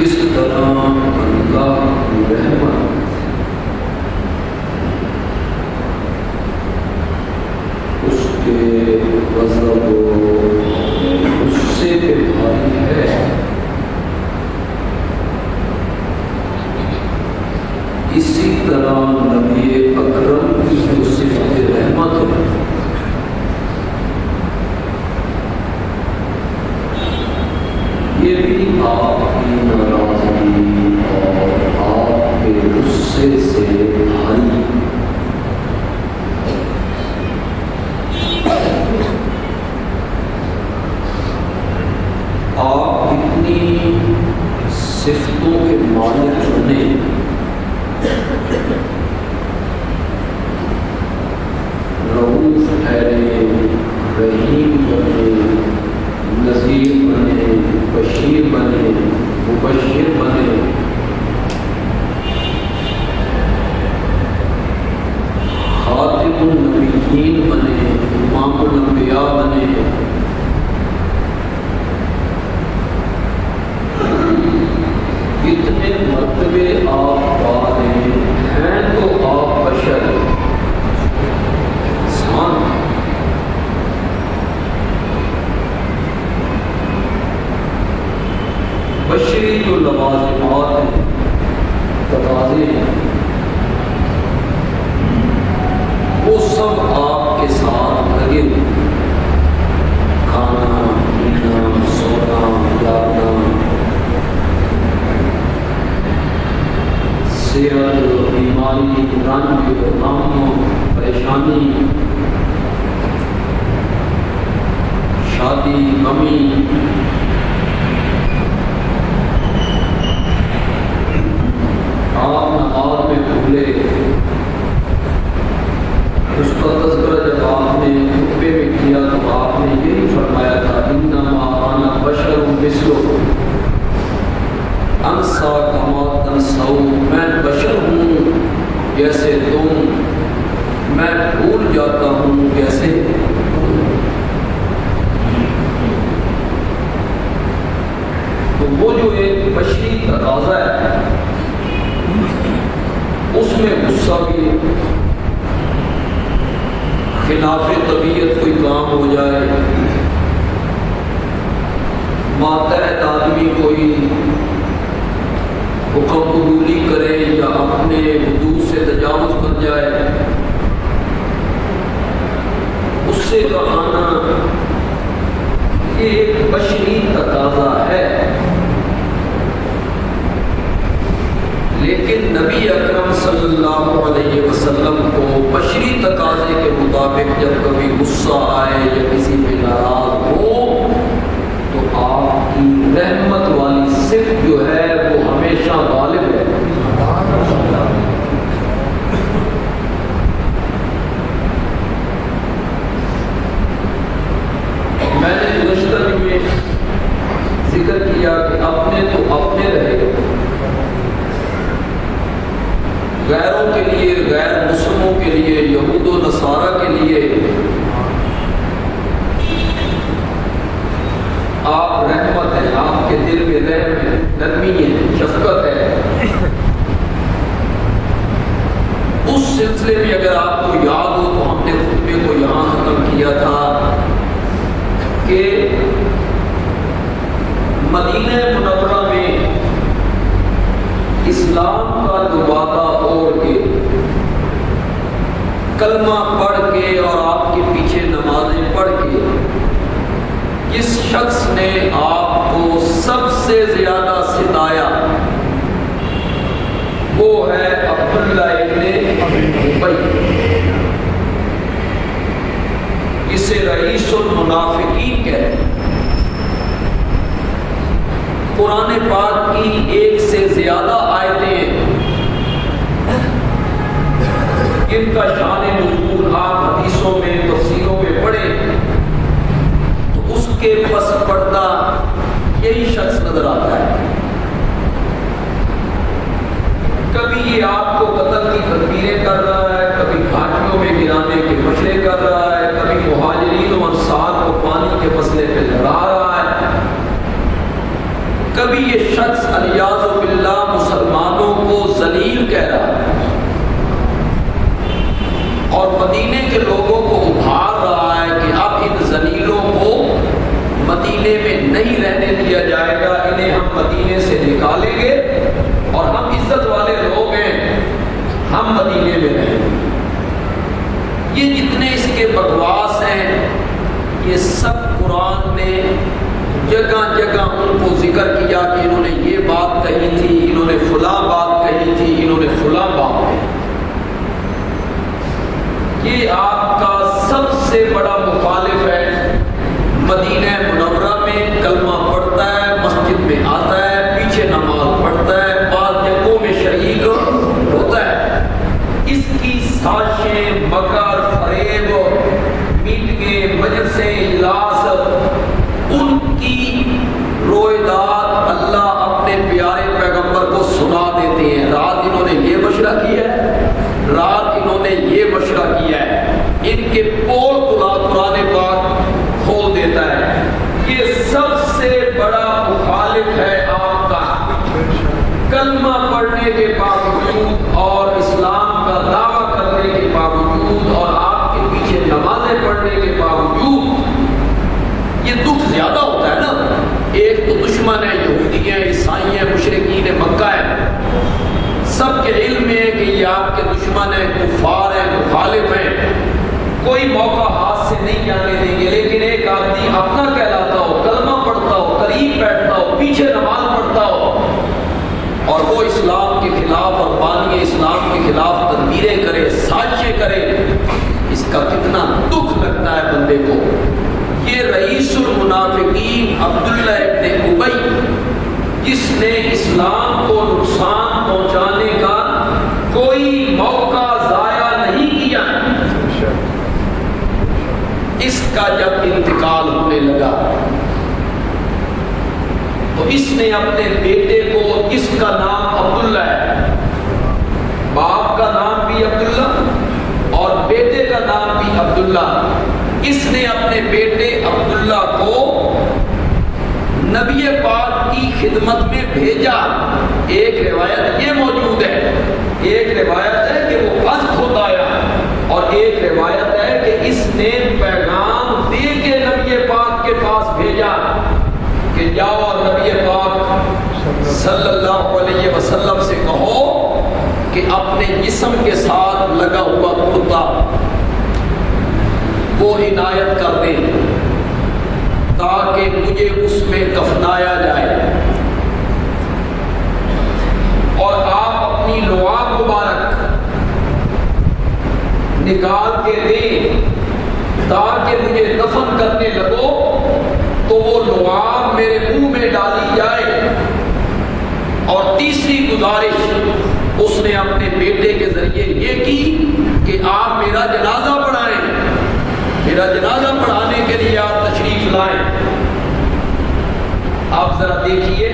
اس طرح رحمت اس کے غضب و غصے پہ بھاری ہے، اسی طرح نبی اکرم کی جو صفت رحمت ہے یہ بھی آپ کی ناراضگی اور آپ کے غصے سے بھاری۔ آپ کتنی صفتوں کے مالک بنے، رؤوف ٹھہرے، رحیم بنے، نذیر بنے، بشیر بنے، مبشر بنے، خاتم النبیین بنے، امام الانبیاء بنے، کتنے مرتبے آپ پا رہے ہیں تو آپ بشر انسان۔ بشری جو لوازمات ہیں، تقاضے ہیں، وہ سب آپ کے ساتھ لگے ہوئے، کھانا پینا، سونا، جاگنا، صحت، بیماری، رنج، غم، پریشانی، شادی، غمی، آپ نماز میں بھولے، اس کا تذکرہ جب آپ نے خطبے میں کیا تو آپ نے یہی فرمایا تھا انما انا بشر مثلکم انسا کما تنسون، میں بشر ہوں جیسے تم، میں بھول جاتا ہوں جیسے تو وہ جو ایک بشری تقاضا ہے اس میں غصہ بھی، خلاف طبیعت کوئی کام ہو جائے، ماتحت آدمی کوئی حکم قبولی کرے یا اپنے حدود سے تجاوز کر جائے، اس سے آنا یہ ایک بشری تقاضا ہے۔ لیکن نبی اکرم صلی اللہ علیہ وسلم کو بشری تقاضے کے مطابق جب کبھی غصہ آئے یا کسی پہ ناراض ہو تو آپ کی رحمت والی صفت جو ہے وہ ہمیشہ غالب ہے۔ میں نے گزشتہ میں ذکر کیا کہ اپنے تو اپنے رہے، غیروں کے لیے، غیر مسلموں کے لیے، یہود و نصارہ کے لیے آپ رحمت ہیں، آپ کے دل میں رحم ہے، نرمی ہے، شفقت ہے۔ اس سلسلے میں اگر آپ کو یاد ہو تو ہم نے خطبے کو یہاں ختم کیا تھا کہ مدینہ منورہ میں اسلام کا دوباغہ اوڑھ کے، کلمہ پڑھ کے اور آپ کے پیچھے نمازیں پڑھ کے جس شخص نے آپ کو سب سے زیادہ ستایا وہ ہے عبداللہ ابن ابی، اسے رئیس المنافقین کہتے ہیں۔ قرآن پاک کی ایک سے زیادہ آیتیں ان کا شان نزول آپ حدیثوں میں، تفسیروں میں پڑھیں تو اس کے پس پردہ یہی شخص نظر آتا ہے۔ کبھی یہ آپ کو قتل کی تدبیریں کر رہا ہے، کبھی گھاٹیوں میں گرانے کے مشورے کر رہا ہے، کبھی مہاجرین و انصار کو پانی کے مسئلے پہ لڑا رہا ہے، کبھی یہ شخص علیاذ باللہ مسلمانوں کو ذلیل کہہ رہا ہے اور مدینے کے لوگوں کو ابھار رہا ہے کہ اب ان ذلیلوں کو مدینے میں نہیں رہنے دیا جائے گا، انہیں ہم مدینے سے نکالیں گے اور ہم عزت والے لوگ ہیں، ہم مدینے میں رہیں گے۔ یہ جتنے اس کے بکواس ہیں یہ سب قرآن نے جگہ جگہ ان کو ذکر کیا کہ انہوں نے یہ بات کہی تھی، انہوں نے فلاں بات کہی تھی، انہوں نے فلاں بات کہی۔ یہ آپ کا سب سے بڑا مخالف ہے، مدینہ منورہ میں کلمہ پڑھتا ہے، مسجد میں آتا ہے، پیچھے نماز پڑھتا ہے، بعض جنگوں میں شریک ہوتا ہے۔ اس کی سازشیں، مکر، فریب، میٹنگیں، مجلسیں، اجلاس، ان کی رویداد اللہ اپنے پیارے پیغمبر کو سنا دیتے ہیں۔ رات انہوں نے یہ مشورہ کیا ہے، رات انہوں نے یہ مشورہ کیا ہے، ان کے پول قرآن پاک کھول دیتا ہے۔ یہ سب سے بڑا مخالف ہے آپ کا، کلمہ پڑھنے کے باوجود اور اسلام کا دعویٰ کرنے کے باوجود اور آپ کے پیچھے نمازیں پڑھنے کے باوجود یہ دکھ زیادہ ہوتا ہے نا۔ ایک تو دشمن ہے، یہودی ہیں، عیسائی ہیں، مشرکین مکہ ہے، سب کے علم میں ہے کہ یہ آپ کے دشمن ہیں، کفار ہیں، مخالف ہیں، کوئی موقع ہاتھ سے نہیں جانے دیں گے۔ لیکن ایک آدمی اپنا کہلاتا ہو، کلمہ پڑھتا ہو، قریب بیٹھتا ہو، پیچھے نماز پڑھتا ہو، اور وہ اسلام کے خلاف اور بانی اسلام کے خلاف تدبیریں کرے، سازشیں کرے، اس کا کتنا دکھ لگتا ہے بندے کو۔ یہ رئیس المنافقین عبداللہ ابن ابی، جس نے اسلام کو نقصان پہنچانے کا کوئی موقع ضائع نہیں کیا، اس کا جب انتقال ہونے لگا تو اس نے اپنے بیٹے کو، جس کا نام عبداللہ ہے، باپ کا نام بھی عبداللہ اور بیٹے کا نام بھی عبداللہ، اس نے اپنے بیٹے عبداللہ کو نبی پاک کی خدمت میں بھیجا۔ ایک روایت یہ موجود ہے، ایک روایت ہے کہ وہ از خود آیا، اور ایک روایت ہے کہ اس نے پیغام دے کے نبی پاک کے پاس بھیجا کہ جاؤ اور نبی پاک صلی اللہ علیہ وسلم سے کہو کہ اپنے جسم کے ساتھ لگا ہوا کرتا وہ عنایت کر دیں تاکہ مجھے اس میں کفنایا جائے، اور آپ اپنی لعاب مبارک نکال کے دیں تاکہ مجھے دفن کرنے لگو تو وہ لعاب میرے منہ میں ڈالی جائے۔ اور تیسری گزارش اس نے اپنے بیٹے کے ذریعے یہ کی کہ آپ میرا جنازہ پڑھائیں، میرا جنازہ پڑھانے کے لیے آپ تشریف لائیں۔ آپ ذرا دیکھیے،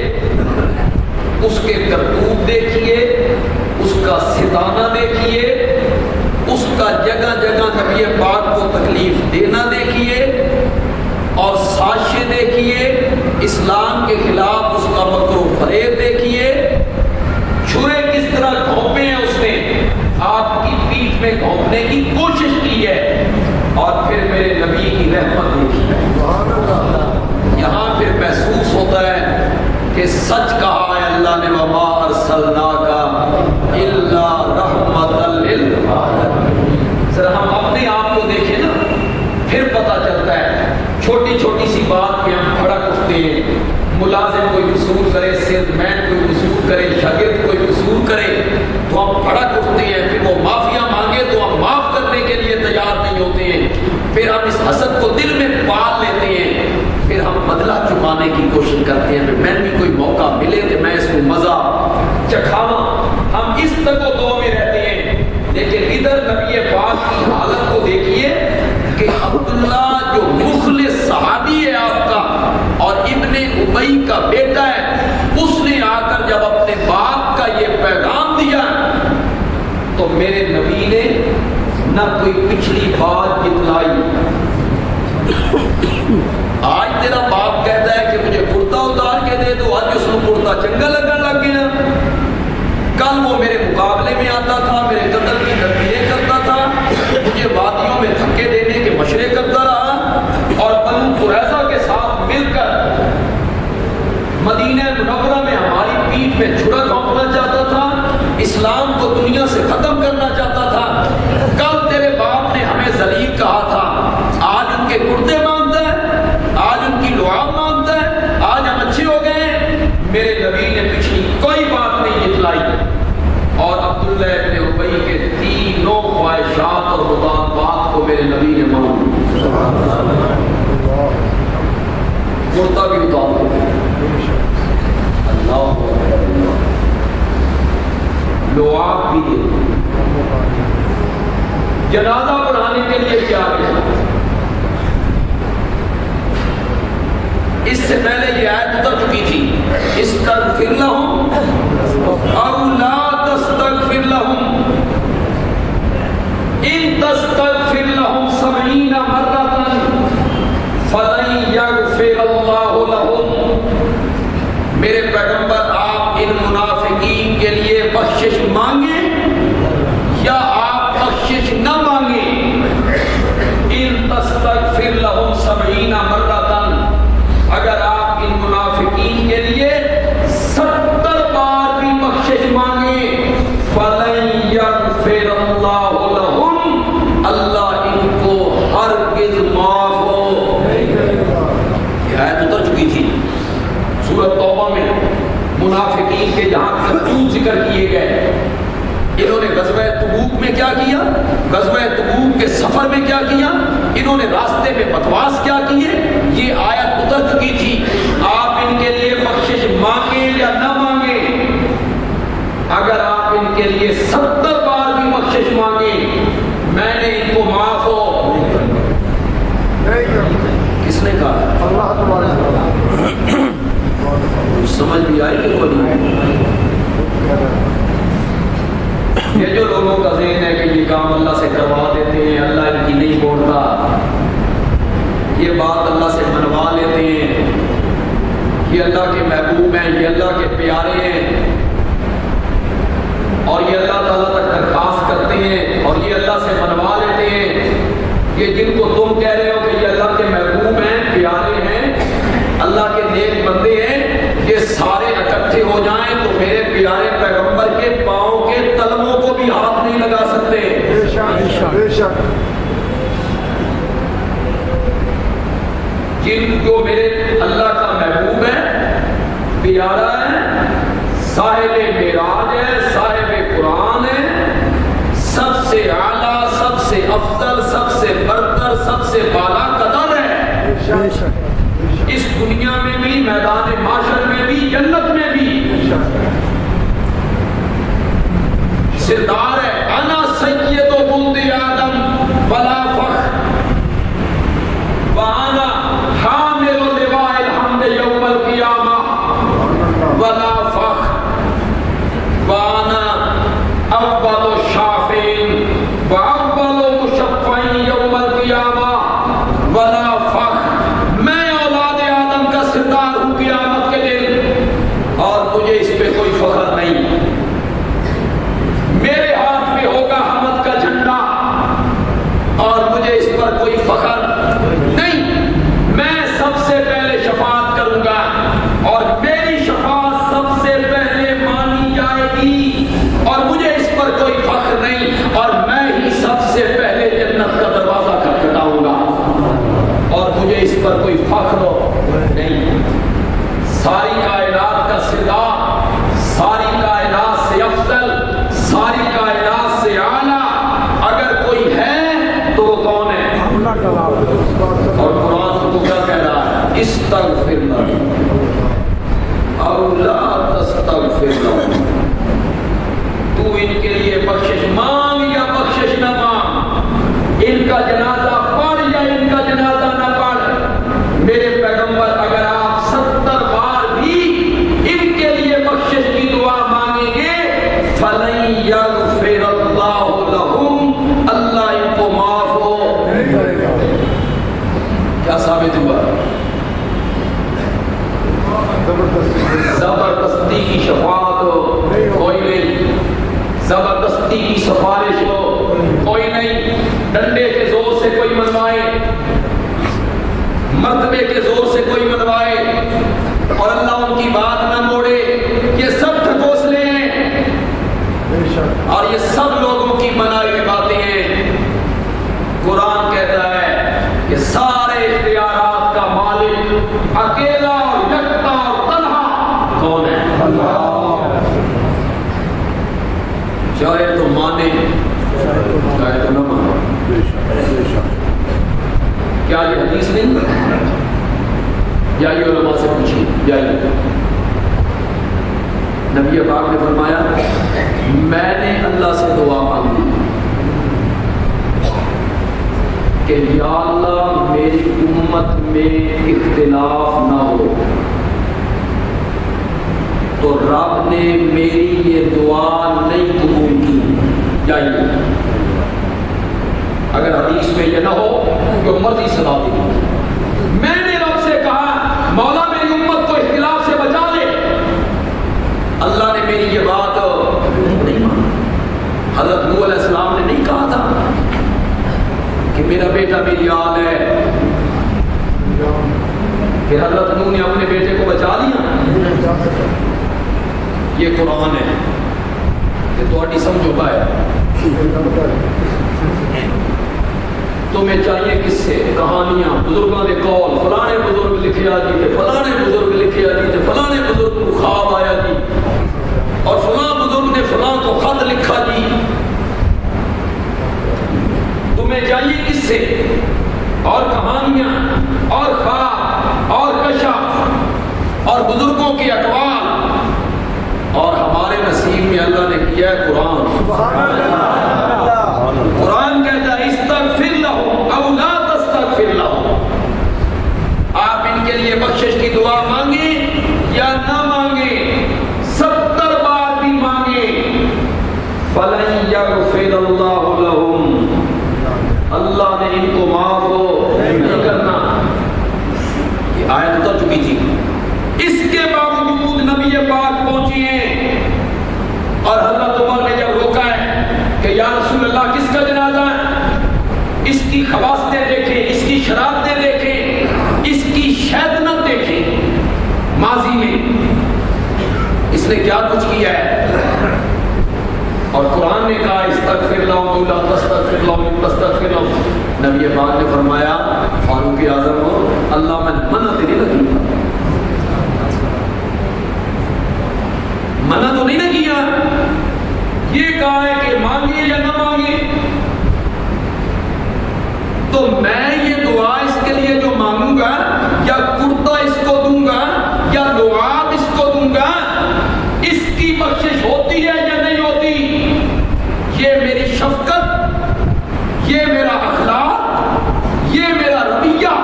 اس کے کرتوت دیکھیے، اس کا ستانہ دیکھیے، اس کا جگہ جگہ نبی پاک کو تکلیف دینا دیکھیے، اور سازشیں دیکھیے، اسلام کے خلاف اس کا مکر و فریب دیکھیے، چھرے کس طرح گھونپے ہیں اس نے، آپ کی پیٹھ میں گھونپنے کی کوشش کی ہے، اور پھر میرے نبی کی رحمت دیکھی ہے۔ یہاں پھر محسوس ہوتا ہے کہ سچ کہا ہے اللہ نے، وما ارسلناک الا رحمت للعالمین۔ ذرا ہم اپنے آپ کو دیکھیں نا، پھر پتہ چلتا ہے۔ چھوٹی چھوٹی سی بات پہ ہم کھڑک اٹھتے ہیں، ملازم کوئی قصور کرے، سیلز مین کوئی قصور کرے، شاگرد کوئی قصور کرے تو ہم کھڑک اٹھتے ہیں، پھر وہ معافیا مانگے تو ہم معاف کرنے کے لیے تیار نہیں ہوتے ہیں، پھر ہم اس حسد کو دل میں پال لیتے ہیں، پھر ہم بدلہ چکانے کی کوشش کرتے ہیں، میں بھی کوئی موقع ملے کہ میں اس کو مزہ چکھاواں، ہم اس تک و دو میں رہتے ہیں۔ لیکن ادھر نبی پاک کی حالت کو دیکھیے کہ عبداللہ جو مخلص صحابی ہے آپ کا اور ابن ابی کا بیٹا ہے، اس نے آ کر جب اپنے باپ کا یہ پیغام دیا تو میرے نبی نے نہ کوئی پچھلی بات جتلائی۔ آج تیرا باپ کہتا ہے کہ مجھے کرتا اتار کے دے دو، آج اس کو کرتا چنگا لگنے لگ گیا، کل وہ میرے مقابلے میں آتا تھا، میرے قتل کی تدبیریں کرتا تھا، مجھے وادیوں میں دھکے دینے کے مشورے کرتا رہا، اور بنو قریظہ کے ساتھ مل کر مدینہ منورہ میں ہماری پیٹھ میں چھڑا گھونپنا چاہتا تھا، اسلام کو دنیا سے ختم کرنا چاہتا تھا۔ کل تیرے باپ نے ہمیں ذلیل کہا تھا، آج ان کے کڑتے مانتا ہے، آج ان کی لعاب مانتا ہے، آج ہم اچھے ہو گئے ہیں۔ میرے نبی نے پچھلی کوئی بات نہیں جتلائی، اور عبداللہ ابن ابی کے تینوں خواہشات اور مطالبات کو میرے نبی نے مان کرتا بھی اتار اللہ لعاب بھی دے، جنازہ پڑھانے کے لیے کیا کیا؟ اس سے پہلے یہ آیت اتر چکی تھی، استغفر لہم او لا تستغفر لہم ان تستغفر لہم 70 مرۃ فلن یغفر اللہ لہم۔ میرے پیغمبر آپ ان منافقین کے لیے بخشش مانگیں یا آپ بخشش نہ مانگیں، ان تستغفر لہم 70 مرۃ، اگر آپ ان منافقین کے لیے 70 بار بھی بخشش مانگیں، فَلَن يَغْفِرَ اللَّهُ لَهُمْ، اللہ ان کو ہرگز معاف ہو۔ یہ آیت اتر چکی تھی سورۃ توبہ میں، منافقین کے جہاں کرتوت ذکر کیے گئے۔ انہوں نے غزوہ تبوک میں کیا کیا، غزوہ تبوک کے سفر میں کیا کیا، انہوں نے راستے میں بکواس کیا کیے، یہ آیت اتر چکی تھی۔ آپ ان کے لیے بخشش مانگیں یا نہ مانگیں، اگر آپ ان کے لیے 70 بار بھی بخشش مانگیں، میں نے ان کو معاف ہو۔ کس نے کہا؟ اللہ تبارک۔ سمجھ بھی آئی کہ وہ یہ جو لوگوں کا ذہن ہے کہ یہ کام اللہ سے کروا دیتے ہیں، اللہ ان کی نہیں بولتا، یہ بات اللہ سے منوا لیتے ہیں، یہ اللہ کے محبوب ہیں، یہ اللہ کے پیارے ہیں، اور یہ اللہ تعالیٰ تک درخواست کرتے ہیں اور یہ اللہ سے منوا لیتے ہیں، یہ جن کو تم کہہ رہے ہو کہ یہ اللہ کے محبوب ہیں، پیارے ہیں، اللہ کے نیک بندے ہیں، یہ سارے اکٹھے ہو جائیں تو میرے پیارے پیغمبر کے پاؤں کے تلموں کو بھی ہاتھ نہیں لگا سکتے۔ بے شک جن کو میرے اللہ کا محبوب ہے، پیارا ہے، صاحب معراج ہے، صاحب قرآن ہے، سب سے اعلیٰ، سب سے افضل، سب سے برتر، سب سے بالا قدر ہے، اس دنیا میں بھی، میدان معاشر میں بھی، جنت میں بھی سردار ہے۔ انا سید ولد آدم ولا فخر وانا حامل لواء الحمد یوم القیامہ ولا فخر وانا اول الشافعین واول مشفعین یوم القیامہ ولا فخر، میں اولاد آدم کا سردار ہوں قیامت کے دن، اور مجھے اس پہ کوئی فخر نہیں، میرے ہاتھ میں ہوگا حمد کا جھنڈا اور مجھے اس پر کوئی فخر نہیں، میں سب سے پہلے شفاعت کروں گا اور میری شفاعت سب سے پہلے مانی جائے گی، اور مجھے اس پر کوئی فخر نہیں، اور میں ہی سب سے پہلے جنت کا دروازہ کھٹکھٹاؤں گا اور مجھے اس پر کوئی فخر نہیں۔ ساری کائنات کا سردار، ساری کائنات سے افضل، ساری کائنات سے اعلیٰ اگر کوئی ہے تو وہ کون ہے؟ اور قرآن تو کیا کہہ رہا ہے؟ استغفر لہم او لا تستغفر لہم، تو ان کے لیے بخشش مانگ یا بخشش نہ مانگ، ان کا جنازہ پڑھ یا ان کا جنازہ نہ پڑھ، میرے پیغمبر اگر آپ 70 بار بھی ان کے لیے بخشش کی دعا مانگیں گے، فَلَن يَغْفِرَ اللَّهُ لَهُمْ، اللہ ان کو معاف ہو۔ کیا ثابت ہوا؟ زبردستی کی شفاعت کوئی نہیں، زبردستی کی سفارش ہو کوئی نہیں، ڈنڈے کے زور سے کوئی منوائے، مرتبے کے زور سے کوئی منوائے اور اللہ ان کی بات نہ موڑے، یہ سب ٹھکوسلے ہیں اور یہ سب لوگوں کی بنائی ہوئی باتیں ہیں۔ قرآن کہتا ہے کہ سارے اختیارات کا مالک اکیلا اور یکتا اور تنہا کون ہے؟ اللہ۔ چاہے تو مانے چاہے تو نہ مانے۔ کیا یہ حدیث نہیں؟ جائیے علماء سے پوچھیے، جائیے۔ نبی پاک نے فرمایا میں نے اللہ سے دعا مانگی کہ یا اللہ میری امت میں اختلاف نہ ہو، تو رب نے میری یہ دعا نہیں قبول کی۔ جائیے، اگر حدیث میں یہ نہ ہو جو مرضی سنا دی، میں نے رب سے کہا مولا میری امت کو اختلاف سے بچا لے، اللہ نے میری یہ بات نہیں مانی۔ حضرت نوح علیہ السلام نے نہیں کہا تھا کہ میرا بیٹا میری آل ہے، پھر حضرت نوح نے اپنے بیٹے کو بچا لیا۔ یہ قرآن ہے کہ تھوڑی سمجھو پائے۔ تمہیں چاہیے کس سے؟ کہانیاں، بزرگوں نے قول، فلانے بزرگ لکھے آتی تھے، فلانے بزرگ لکھے آتی تھے، فلانے بزرگ کو خواب آیا جی، اور فلاں بزرگ نے فلاں کو خط لکھا جی۔ تمہیں چاہیے کس سے؟ اور کہانیاں اور خواب اور کشف اور بزرگوں کے اقوال، اور ہمارے نصیب میں اللہ نے کیا ہے قرآن۔ قرآن کہتا ہے استغفر لہم او لا تستغفر لہم، آپ ان کے لیے بخشش کی دعا مانگیں یا نہ مانگیں، 70 بار بھی مانگیں، فلن یغفر اللہ لہم، اللہ نے ان کو معاف ہو نہیں کرنا۔ یہ آیت اتر چکی تھی، اس کے باوجود نبی پاک پہنچی ہیں اور حضرت عمر نے جب روکا ہے کہ یا رسول اللہ کس کا جنازہ ہے، اس کی خواستیں دیکھیں، اس کی شرارتیں دیکھیں، اس کی شیطنت دیکھیں، ماضی میں اس نے کیا کچھ کیا ہے۔ اور قرآن نے کہا استغفر لہم لا تستغفر لہم تستغفر لہم، نبی پاک نے فرمایا فاروق اعظم ہو اللہ میں منع تیری لگی، منع تو نہیں نہ کیا، یہ کہا ہے کہ مانگے یا نہ مانگے، تو میں یہ دعا اس کے لیے جو مانگوں گا یا کرتا اس کو دوں گا یا لعاب اس کو دوں گا، اس کی بخشش ہوتی ہے یا نہیں ہوتی؟ یہ میری شفقت، یہ میرا اخلاق، یہ میرا رویہ۔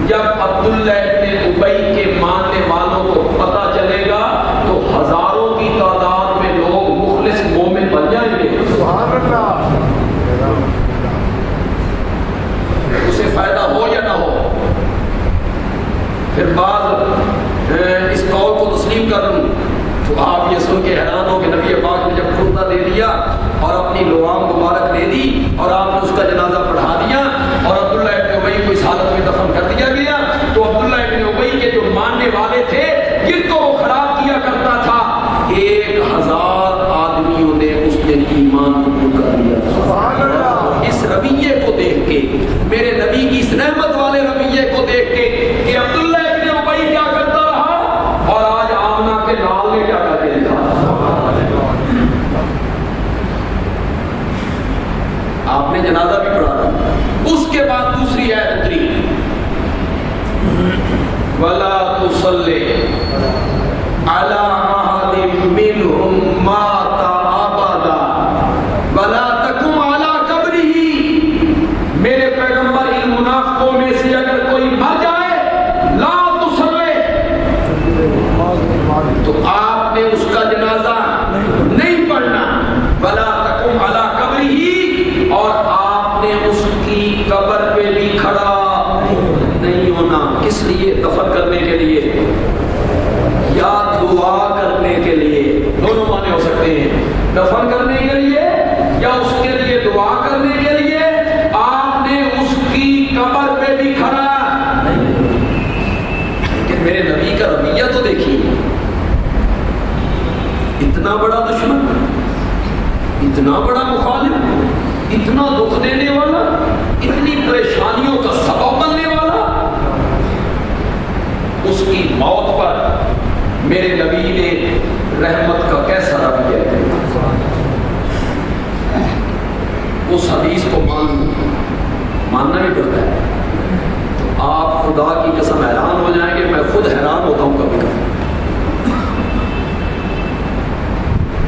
جب عبداللہ ابن ابی کے ماننے والوں کو پتہ چلے گا تو ہزاروں کی تعداد میں لوگ مخلص مومن بن جائیں گے۔ سبحان اللہ۔ اسے فائدہ ہو یا نہ ہو، پھر بعض اس قول کو تسلیم کر لوں تو آپ یہ سن کے حیران ہو کہ نبی پاک نے جب کرتا دے دیا اور اپنی لعاب مبارک دے دی اور آپ نے اس کا جنازہ پڑھا دیا اور عبداللہ ابن ابی کو اس حالت میں دفن کر دیا گیا، تو عبداللہ ابن ابی کے جو ماننے والے تھے جن کو وہ خراب کیا کرتا تھا، 1000 آدمیوں نے اس دن ایمان قبول کر لیا تھا۔ اس رویے کو دیکھ کے، میرے نبی کی اس رحمت والے رویے کو دیکھ کے کہ عبداللہ ابن ابی کیا کرتا رہا اور آج آمنہ کے لال نے کیا کر دیا۔ آپ نے جنازہ بھی پڑھا تھا۔ اس کے بعد دوسری آیت اتری وَلَا تُصَلِّ عَلَىٰ أَحَدٍ مِّنْهُمْ مَاتَ أَبَدًا وَلَا تَقُمْ عَلَىٰ قَبْرِهِ، میرے پیغمبر ان منافقوں میں سے اگر کوئی مر جائے لا تصلی، تو آپ نے اس کا جنازہ نہیں پڑھنا، وَلَا تَقُمْ عَلَىٰ قَبْرِهِ، اور آپ نے اس کی قبر پہ بھی کھڑا نہیں ہونا۔ کس لیے؟ دفن کرنے کے لیے یا دعا کرنے کے لیے، دونوں معنی ہو سکتے ہیں۔ دفن کرنے کے لیے یا اس کے لیے دعا کرنے کے لیے؟ آپ نے اس کی قبر پہ بھی کھڑا نہیں. کہ میرے نبی کا رویہ تو دیکھیے، اتنا بڑا دشمن، اتنا بڑا مخالف، اتنا دکھ دینے والا، اتنی پریشانیوں کا سبب بننے والا، اس کی موت پر میرے نبی نے رحمت کا کیسا رویہ ہے. اس حدیث کو ماننا بھی پڑتا ہے. تو آپ خدا کی قسم حیران ہو جائیں گے، میں خود حیران ہوتا ہوں کبھی کبھی،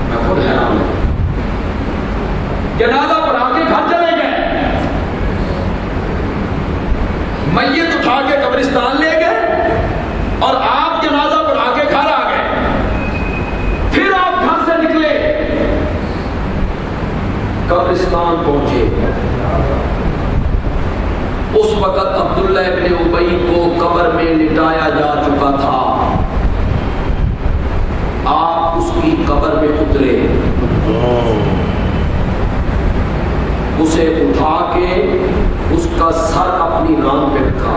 میں خود حیران ہوں. جنازہ پڑھا کے گھر چلے گئے، میت اٹھا کے قبرستان لے گئے اور آپ جنازہ پڑھا کے گھر آ گئے. پھر آپ گھر سے نکلے، قبرستان پہنچے. اس وقت عبداللہ ابن ابی کو قبر میں لٹایا جا چکا تھا. آپ اس کی قبر میں اترے، اسے اٹھا کے اس کا سر اپنی ران پہ رکھا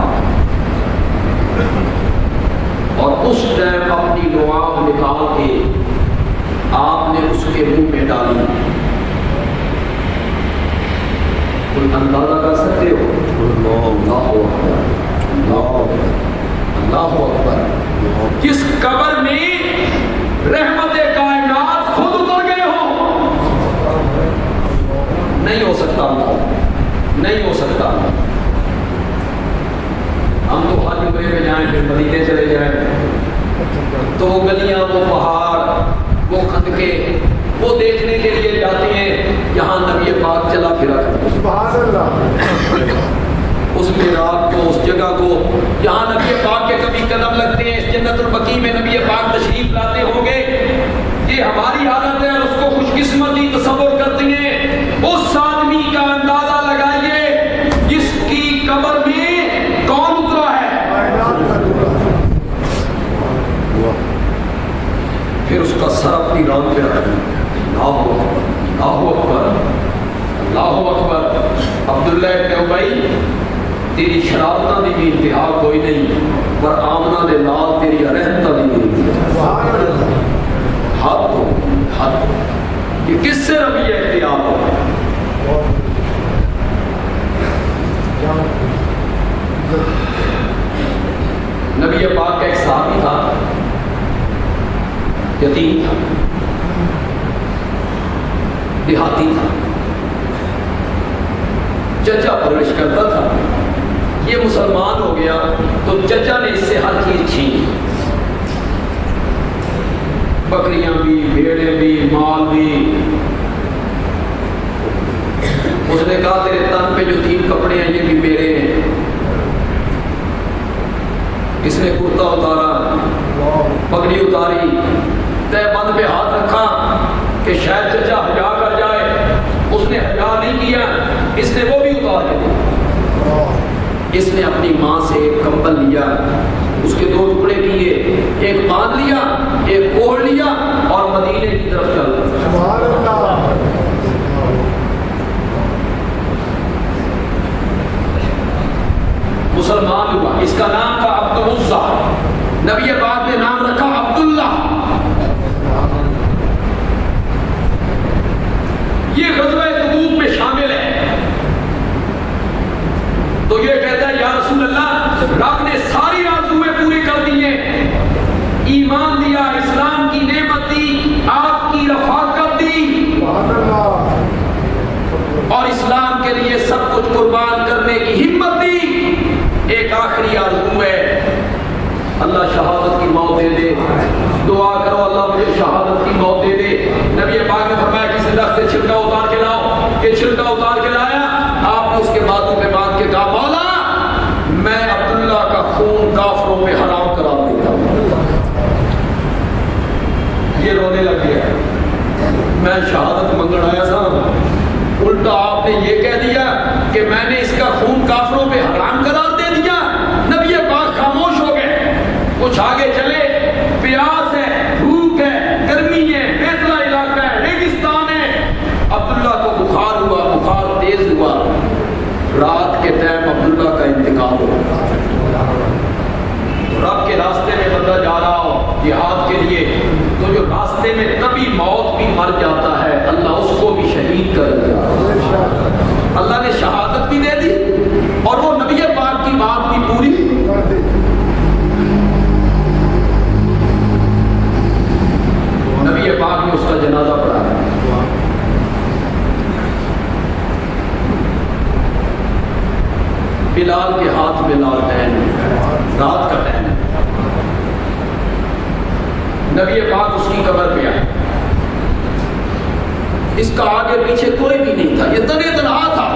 اور اس ٹائم اپنی لعاب نکال کے آپ نے اس کے منہ میں ڈالی. کوئی اندازہ کر سکتے ہو؟ اللہ اکبر، اللہ اکبر. جس قبر میں رحمت کائنات خود اتر گئے ہو، نہیں ہو سکتا، نہیں ہو سکتا. ہم تو حج عمرے میں جائیں پھر مدینے چلے جائیں تو وہ گلیاں، وہ پہاڑ، وہ خندقے، وہ دیکھنے کے لیے جاتے ہیں جہاں نبی پاک چلا پھرا کرتے. سبحان اللہ. اس محراب کو، اس جگہ کو جہاں نبی پاک کے کبھی قدم لگتے ہیں، اس جنت البقیع میں نبی پاک تشریف لاتے ہوں گے. یہ ہماری حالت ہے اور اس کو خوش قسمتی تصور کرتی ہیں. اس آدمی کا اندازہ لگائیے جس کی قبر میں کون اترا ہے. پھر اس کا سر اپنی ران پہ رکھا. اللہ اکبر، اللہ اکبر. عبداللہ ابن ابی، تیری شرارتاں دی بھی انتہا کوئی نہیں، پر آمنہ دے لال تیری رحمتاں دی بھی انتہا. حد ہو، حد. یہ کس سے رویہ اختیار ہو؟ نبی پاک کا ایک صحابی تھا، یتیم تھا، دیہاتی تھا، چچا پرورش کرتا تھا. یہ مسلمان ہو گیا تو چچا نے اس سے ہر چیز چھینی، بکریاں بھی، بھیڑیں بھی، مال بھی. اس نے کہا تیرے تن پہ جو 3 کپڑے ہیں یہ بھی میرے ہیں. اس نے کرتا اتارا، پگڑی اتاری، تہ بند پہ ہاتھ رکھا کہ شاید چچا حیا کر جائے. اس نے حیا نہیں کیا، اس نے وہ بھی اتار کے دیا. اس نے اپنی ماں سے ایک کمبل لیا، اس کے 2 ٹکڑے کیے، ایک باندھ لیا، ایک اوڑھ لیا اور مدینے کی طرف چل پڑا. مسلمان ہوا. اس کا نام تھا عبد العزا. نبی پاک نے نام رکھا عبداللہ. یہ غزوہ تبوک میں شامل ہے. تو یہ کہتا ہے یا رسول اللہ، رب نے ساری آرزویں پوری کر دی ہیں، ایمان دیا، اسلام کی نعمت دی، آپ کی رفاقت دی اور اسلام کے لیے سب کچھ قربان کرنے کی ہمت دی. ایک آخری آرزو ہے، اللہ شہادت کی موت دے دے. دعا کرو اللہ مجھے شہادت کی موت دے دے. نبی پاک نے فرمایا کسی درخت سے چھلکا اتار کے لاؤ. یہ چھلکا اتار کے لایا. آپ نے اس کے بازو پہ باندھ کے کہا مولا میں عبداللہ کا خون کافروں پہ حرام کرا دیتا ہوں. یہ رونے لگ گیا. میں شہادت منگن آیا تھا، الٹا آپ نے یہ کہہ دیا کہ میں نے اس کا خون کافروں پہ حرام قرار دے دیا. نبی پاک خاموش ہو گئے. کچھ آگے چلے، پیاس ہے، بھوک ہے، گرمی ہے، بیتلا علاقہ ہے، ریگستان جہاد کے لیے، تو جو راستے میں کبھی موت بھی مر جاتا ہے اللہ اس کو بھی شہید کر دیا۔ اللہ نے شہادت بھی دے دی اور وہ نبی پاک کی بات بھی پوری کر دی۔ نبی پاک نے اس کا جنازہ پڑھایا۔ بلال کے ہاتھ میں لالٹین، رات کا ٹائم، نبی پاک اس کی قبر پہ آئے، اس کا آگے پیچھے کوئی بھی نہیں تھا، یہ تنے تنہا تھا۔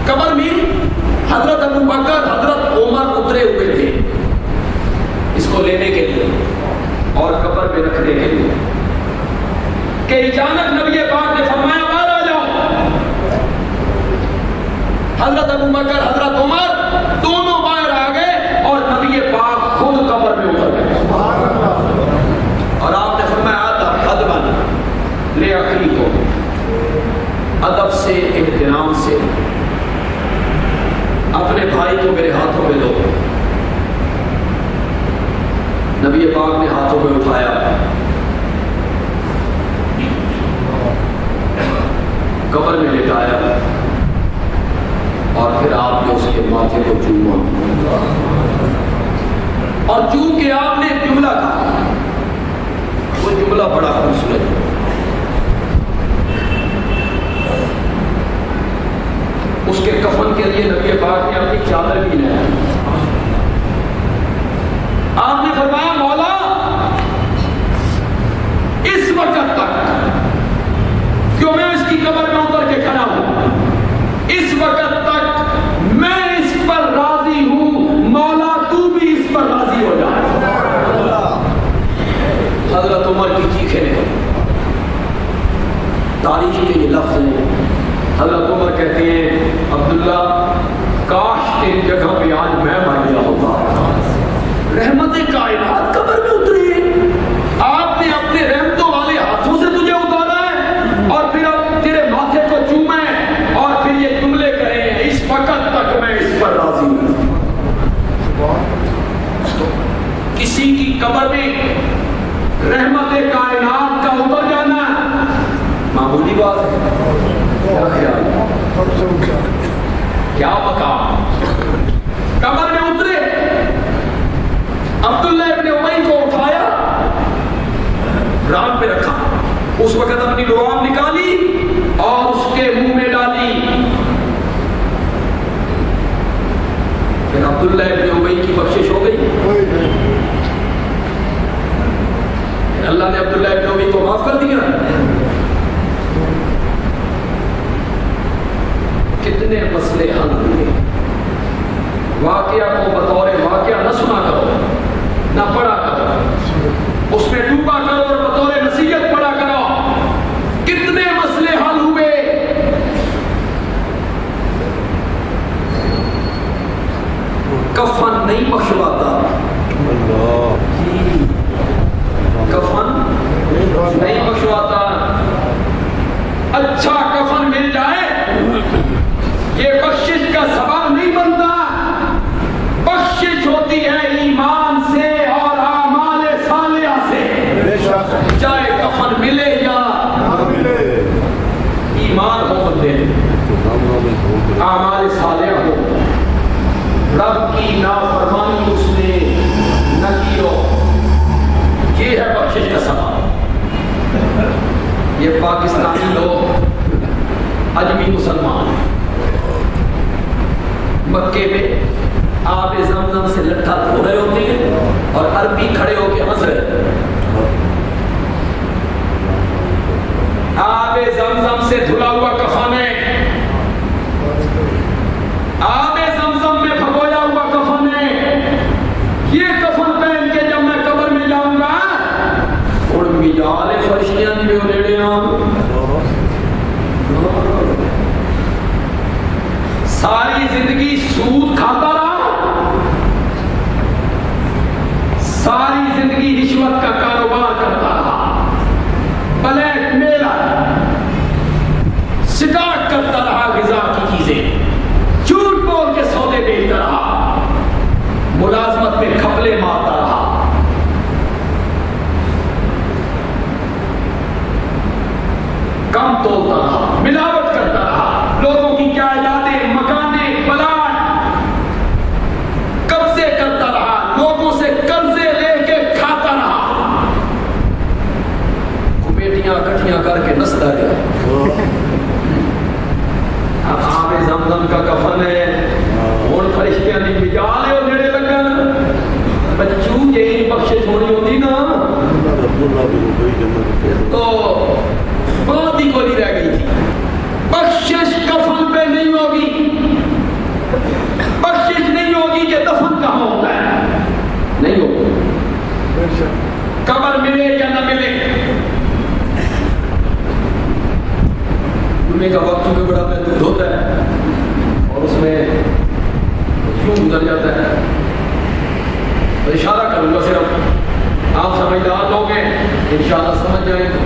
قبر میں حضرت ابو بکر، حضرت عمر اترے ہوئے تھے اس کو لینے کے لیے اور قبر پہ رکھنے کے لیے، کہ اچانک نبی پاک نے فرمایا باہر آ جاؤ۔ حضرت ابو بکر، حضرت عمر دونوں باہر آ گئے اور نبی پاک خود قبر میں اتر گئے، اور آپ نے فرمایا ادب لے اخی کو، ادب سے، احترام سے اپنے بھائی کو میرے ہاتھوں میں دو۔ نبی پاک نے ہاتھوں میں اٹھایا، قبر میں لٹایا اور پھر آپ نے اس کے ماتھے کو چوما، اور چوم کے آپ نے ایک جملہ کہا، وہ جملہ بڑا خوبصورت ہے۔ اس کے کفن کے لیے نبی پاک نے اپنی چادر بھی لائی۔ آپ نے فرمایا مولا اس وقت تک کیوں میں اس کی قبر میں اتر کے کھڑا ہوں، اس وقت تک میں اس پر راضی ہوں، مولا تو بھی اس پر راضی ہو جائے۔ حضرت عمر کی چیخیں ہیں، تاریخ کے یہ لفظ ہیں۔ حضرت عمر کہتے ہیں عبداللہ کاش تیری جگہ پہ آج میں مر گیا ہوتا، رحمت کائنات قبر میں اتری ہے، آپ نے اپنے رحمتوں والے ہاتھوں سے تجھے اتارا ہے، اور پھر اب تیرے ماتھے کو چومیں اور پھر یہ جملے کہیں اس وقت تک میں اس پر راضی ہوں۔ کسی کی قبر میں رحمت کائنات کا اتر جانا معمولی بات ہے، کیا خیال، کیا مقام، قبر میں اترے۔ عبداللہ ابن ابی کو اٹھایا، رات پہ رکھا، اس وقت اپنی لعاب نکالی اور اس کے منہ میں ڈالی۔ پھر عبداللہ ابن ابی کی بخشش ہو گئی، اللہ نے عبداللہ ابن ابی کو معاف کر دیا۔ کتنے مسئلے حل ہوئے، واقعہ کو بطور واقعہ نہ سنا کرو، نہ پڑھا کرو، اس میں ڈوبا کرو اور بطور نصیحت پڑھا کرو۔ کتنے مسئلے حل ہوئے۔ کفن نہیں بخشواتا، کفن نہیں بخشواتا، اچھا کفن مل جائے یہ بخشش کا سبب نہیں بنتا، بخشش ہوتی ہے ایمان سے اور اعمال صالحہ سے، چاہے کفن ملے یا نہ ملے، ایمان ہو بندے، اعمال صالحہ ہو، رب کی نافرمانی اس نے نہ کی ہو، یہ ہے بخشش کا سبب۔ یہ پاکستانی لوگ اجمی مسلمان مکے میں آب زمزم سے لٹھا دھو رہے ہوتے ہیں اور عربی کھڑے ہو کے ہنس رہے، آب زمزم سے دھلا ہوا کفن ہے، آب زمزم میں بھگویا ہوا کفن ہے، یہ کفن پہن کے جب میں قبر میں جاؤں گا اور میال فرشتیاں دی میں اڑے ساری زندگی سود کھاتا رہا، ساری زندگی رشوت کا کاروبار کرتا رہا، بلیک میلر سٹارٹ کرتا رہا، غذا کی چیزیں جھوٹ بول کے سودے بیچتا رہا، کٹھیاں کر کے نستا رہا. اب آب زمزم کا کفن ہے ہوں فرشتیاں نہیں بجا لے اور نیڑے لگن بچوں یہی بخشش ہونی ہوتی نا تو بات ہی کوئی رہ گئی تھی. بخشش کفن پہ نہیں ہوگی, بخشش نہیں ہوگی کہ دفن کہاں ہوتا ہے, نہیں ہوگی. قبر ملے یا نہ ملے, جمعے کا وقت چونکہ بڑا محدود ہوتا ہے اور اس میں یوں گزر جاتا ہے. تو اشارہ کروں گا صرف, آپ سمجھدار لوگ ہیں انشاءاللہ سمجھ جائیں گے.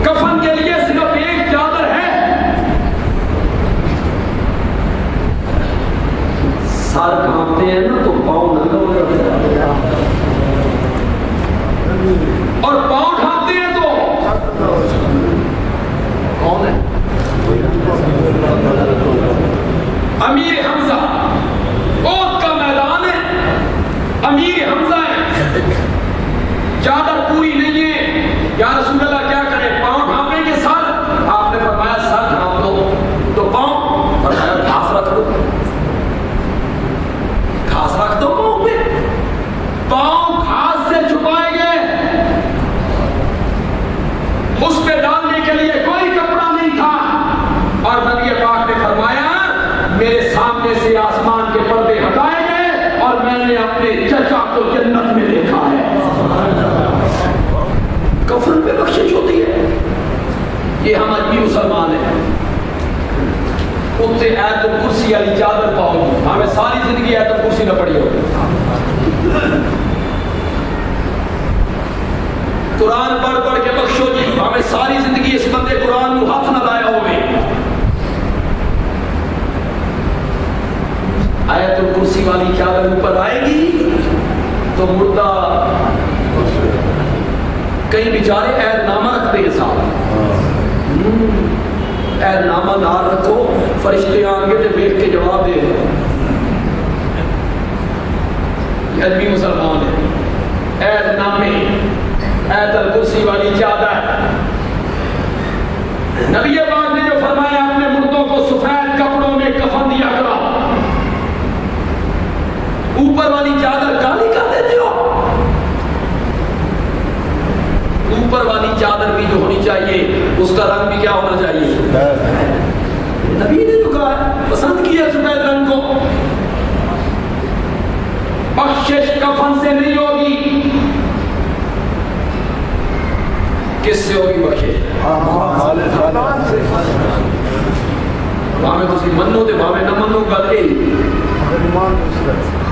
کفن کے لیے صرف ایک چادر ہے, سر کانپتے ہیں نا تو پاؤں ننگا ہو جاتا ہے, اور پاؤں ڈھانپتے ہیں تو کون ہے؟ امیر حمزہ. اوت کا میدان ہے, امیر حمزہ ہے, چادر پوری نہیں ہے. یا رسول اللہ کیا کرے, پاؤں ڈھانپیں گے سر؟ آپ نے فرمایا سر ڈھانپ دو. تو پاؤں, فرمایا گھاس رکھ دو, گھاس رکھ دو پاؤں پہ. پاؤں گھاس سے چھپائے گئے, اس پہ ڈالنے کے لیے کوئی کپڑا نہیں تھا. اور نبی پاک نے فرمایا میرے سامنے سے آسمان کے پردے ہٹائے گئے اور میں نے اپنے چچا کو جنت میں دیکھا ہے. کفن پہ بخشش ہوتی ہے. یہ ہم اجمی مسلمان ہیں, اتنے آیت الکرسی والی چادر پاؤ گی, ہمیں ساری زندگی آیت الکرسی نہ پڑی ہوگی. قرآن پڑھ پڑھ کے بخشو جی, ہمیں ساری زندگی اس بندے قرآن کو ہاتھ نہ لایا ہوگی. آیت الکرسی والی چادر اوپر آئے گی تو مردہ کئی بیچارے عہد نامہ رکھتے ہیں ساتھ. عہد نامہ نہ رکھو, فرشتے آئیں گے تو دیکھ کے جواب دے دو. یہ ادبی مسلمان ہے. عہد نامے, آیت الکرسی والی چادر. نبی پاک نے جو فرمایا اپنے مردوں کو سفید کپڑوں میں کفن دیا کرو. اوپر والی چادر کالی کر دیتے ہو. اوپر والی چادر بھی جو ہونی چاہیے اس کا رنگ بھی کیا ہونا چاہیے. نبی نے جو کہا ہے پسند کیا سفید رنگ کو. بخشش کفن سے نہیں ہوگی, کس سے ہوگی بخشش؟ بھاویں تسی منو تے بھاویں نہ منو, گل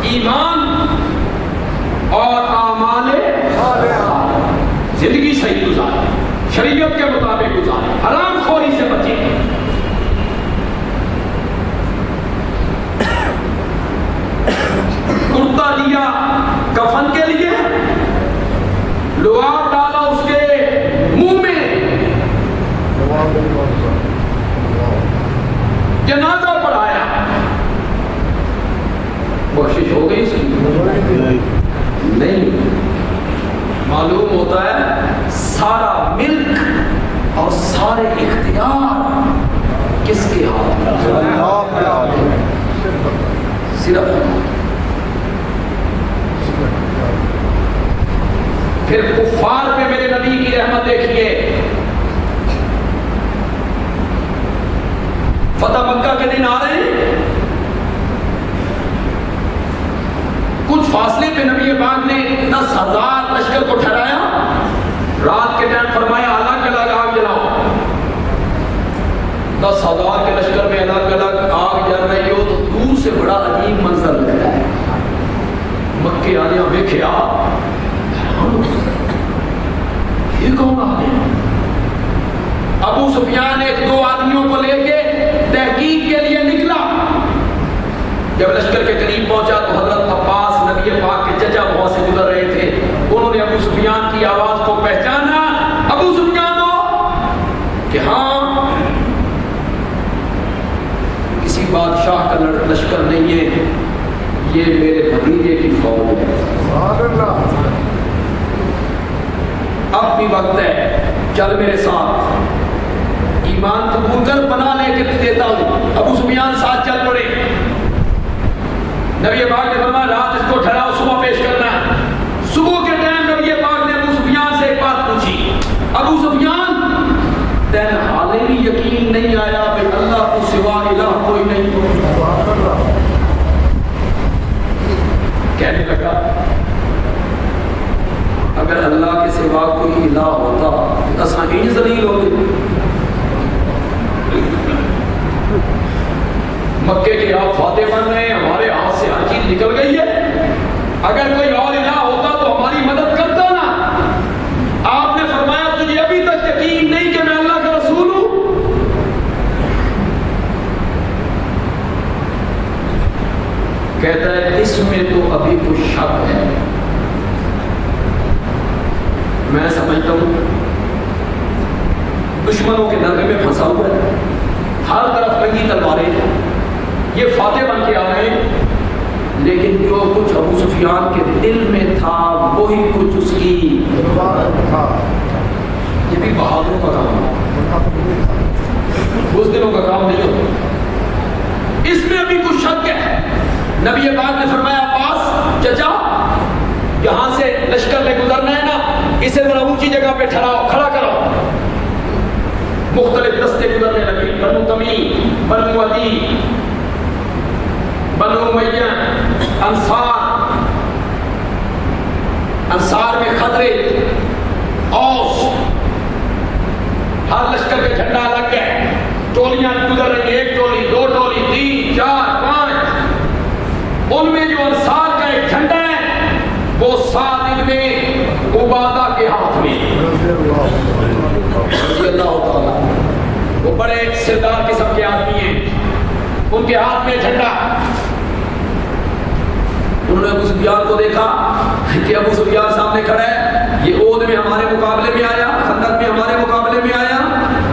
ایمان اور اعمال زندگی صحیح گزارے, شریعت کے مطابق گزارے, حرام خوری سے بچے. کرتا لیا کفن کے لیے, لعاب ڈالا اس کے منہ میں, جنازہ پڑھایا, بخشش ہو گئی اس کی؟ نہیں. معلوم ہوتا ہے سارا ملک اور سارے اختیار کس کے ہاتھ میں؟ صرف. پھر کفار پہ میرے نبی کی رحمت دیکھیے. فتح مکہ کے دن آ رہے ہیں, کچھ فاصلے پہ نبی پاک نے 10,000 لشکر کو ٹھہرایا. رات کے ٹائم فرمایا الگ الگ آگ جلاؤ. 10,000 کے لشکر میں الگ الگ آگ جل رہی ہو تو دور سے بڑا عجیب منظر لگتا ہے. مکے والے دیکھا یہ کون آ گئے. ابو سفیان 1-2 آدمیوں کو لے کے تحقیق کے لیے نکلا. جب لشکر کے قریب پہنچا تو حضرت عباس نبی پاک کے چچا وہاں سے گزر رہے تھے. انہوں نے ابو سفیان کی آواز کو پہچانا. ابو سفیان ہو کہ ہاں کسی بادشاہ کا لشکر نہیں ہے, یہ میرے بھتیجے کی فوج ہے. اب بھی وقت ہے، چل میرے ساتھ، ایمان قبول کر، پناہ لے کے دیتا ہوں۔ ابو سفیان ساتھ چل پڑے۔ نبی پاک نے فرمایا رات اس کو ٹھہراؤ، صبح پیش کرنا ہے۔ صبح کے ٹائم نبی پاک نے ابو سفیان سے ایک بات پوچھی، ابو سفیان تین حالے بھی یقین نہیں آیا کہ اللہ کو سوا الہ کوئی نہیں؟ کہنے لگا اگر اللہ کے سوا کوئی الہ ہوتا تو اساں ہی ذلیل ہوتے۔ مکے کے آپ فاتح بن رہے ہیں، ہمارے ہاتھ سے ہر چیز نکل گئی ہے، اگر کوئی اور الہ ہوتا تو ہماری مدد کرتا نا۔ آپ نے فرمایا تجھے ابھی تک یقین نہیں کہ میں اللہ کا رسول ہوں؟ کہتا ہے اس میں تو ابھی کچھ شک ہے، میں سمجھتا ہوں دشمنوں کے دھرے میں پھنسا ہوا ہے، ہر طرف ننگی تلواریں، یہ فاتح بن کے آ رہے ہیں، لیکن جو کچھ ابو سفیان کے دل میں تھا وہی کچھ اس کی، یہ بھی بہادروں کا کام ہے، اس دنوں کا کام نہیں ہوتا، اس میں ابھی کچھ شک ہے۔ نبی پاک نے فرمایا عباس چچا یہاں سے لشکر لے گزرنا ہے نا، اسے ذرا اونچی جگہ پہ ٹھہراؤ، کھڑا کرو۔ مختلف رستے گزرنے لگے، بنو تمیم، بنو عدی، بنو امیہ، انصار میں خطرے، اوس، ہر لشکر کے جھنڈا لگ گئے، ٹولیاں گزر رہی، ایک ٹولی، دو ٹولی، 3، 4، 5، ان میں جو انصار کا ایک جھنڈا ہے وہ سعد ابن عبادہ کے ہاتھ میں، رضی اللہ تعالیٰ، وہ بڑے سردار قسم کے آدمی ہیں، ان کے ہاتھ میں جھنڈا۔ انہوں نے ابو سفیان کو دیکھا کہ ابو سفیان سامنے کھڑا ہے، یہ اود میں ہمارے مقابلے میں آیا، خندق میں ہمارے مقابلے میں آیا،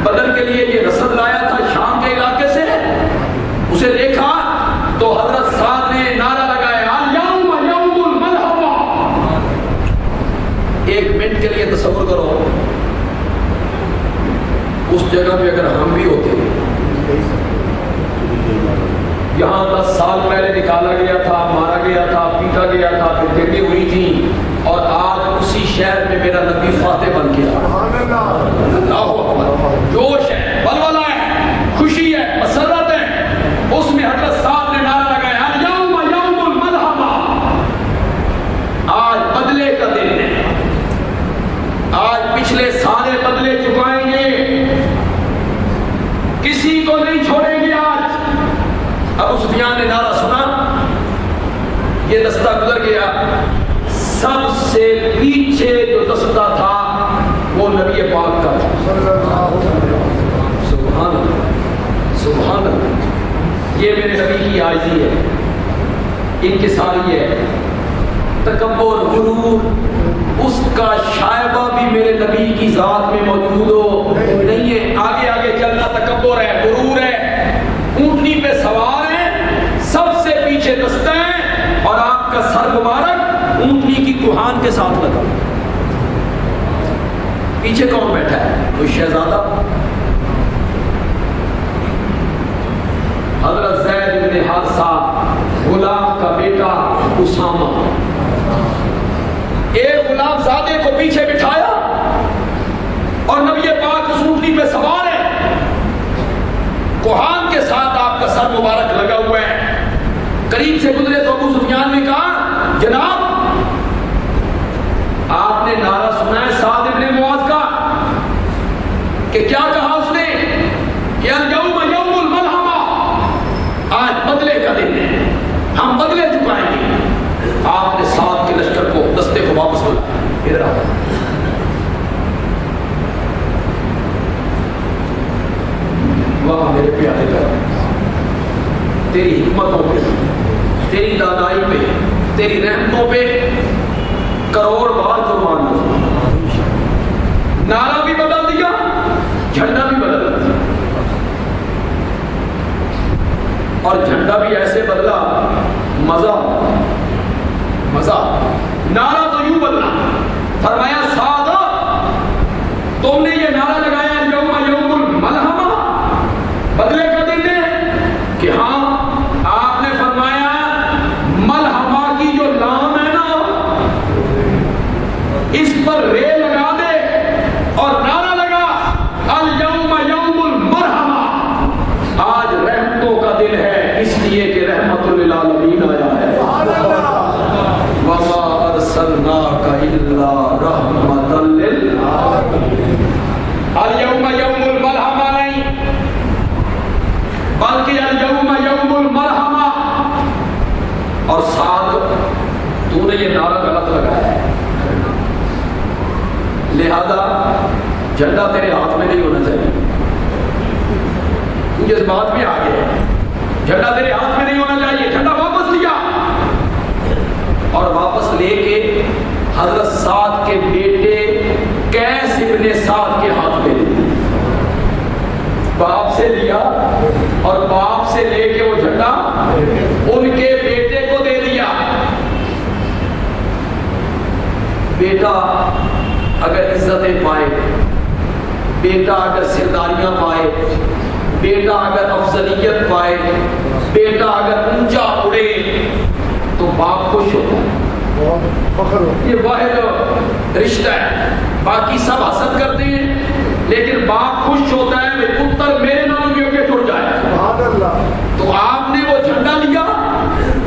بدر کے لیے یہ رسد لایا تھا شام کے علاقے سے۔ اسے دیکھا تو حضرت سعد نے نعرہ لگایا یوم یوم الملحمہ۔ ایک منٹ کے لیے تصور کرو اس جگہ پہ اگر ہم بھی ہوتے، یہاں 10 سال پہلے نکالا گیا تھا، مارا گیا تھا، پیٹا گیا تھا، پھر ٹھنڈی ہوئی تھی، اور آج اسی شہر میں میرا نبی فاتح بن گیا۔ اللہ اکبر، جوش ہے، ولولہ ہے، خوشی ہے، مسرت ہے، اس میں حضرت صاحب نے نعرہ لگایا یوم یوم الملحمہ، آج بدلے کا دن ہے، آج پچھلے سارے بدلے چکائیں گے، کسی کو نہیں چھوڑیں گے۔ آج ابو سفیان نے نعرہ سنا، یہ دستہ گزر گیا، سب سے پیچھے جو دستہ تھا وہ نبی پاک کا تھا۔ سبحان اللہ، سبحان اللہ، یہ میرے نبی کی عاجزی ہے، انکساری ہے، تکبر، غرور، اس کا شائبہ بھی میرے نبی کی ذات میں موجود ہو نہیں ہے۔ آگے آگے چلنا تکبر ہے، غرور ہے، اونٹنی پہ سوار ہے، سب سے پیچھے دستہ ہے، اور آپ کا سر مبارک اونٹنی کی کوہان کے ساتھ لگا۔ پیچھے کون بیٹھا ہے؟ کوئی شہزادہ، حضرت زید بن حارثہ، غلام کا بیٹا اسامہ، ایک غلام زادے کو پیچھے بٹھایا اور نبی پاک اس اونٹنی پہ سوار ہے، کوہان کے ساتھ آپ کا سر مبارک لگا ہوا ہے۔ قریب سے گزرے تو ابو سفیان نے کہا جناب آپ نے نعرہ سنا ہے سعد ابن معاذ کا، کہ کیا کہا اس نے کہ اليوم یوم الملحمہ، آج بدلے کا دن ہے، ہم بدلے چکائیں گے۔ آپ نے سعد کے لشکر کو، دستے کو واپس بلایا، ادھر آؤ۔ وہاں میرے پیارے پیارے، تیری حکمتوں پہ، تیری دانائی پہ، تیری رحمتوں پہ کروڑ بار قربان ہو۔ نعرہ بھی بدل دیا، جھنڈا بھی بدل دیا، اور جھنڈا بھی ایسے بدلا، مزہ مزہ، نعرہ تو یوں بدلا، فرمایا سعد الیوم یوم الملحمہ نہیں بلکہ الیوم یوم الملحمہ. اور ساتھ تو نے یہ نعرہ غلط لگایا ہے، لہذا جھنڈا تیرے ہاتھ میں نہیں ہونا چاہیے. تو اس بات میں آگے ہے، جھنڈا تیرے ہاتھ میں نہیں ہونا چاہیے. جھنڈا واپس لیا اور واپس لے کے حضرت سعد کے بیٹے قیس ابن سعد کے ہاتھ میں دیا. باپ سے لیا اور باپ سے لے کے وہ جھنڈا ان کے بیٹے کو دے دیا. بیٹا اگر عزتیں پائے، بیٹا اگر سرداریاں پائے، بیٹا اگر افضلیت پائے، بیٹا اگر اونچا اڑے تو باپ خوش ہوتا ہے. یہ واحد رشتہ ہے. باقی سب حسد کرتے ہیں لیکن باپ خوش ہوتا ہے کہ پتر میرے نام کے اوپر ٹوٹ جائے. تو آپ نے وہ جھنڈا لیا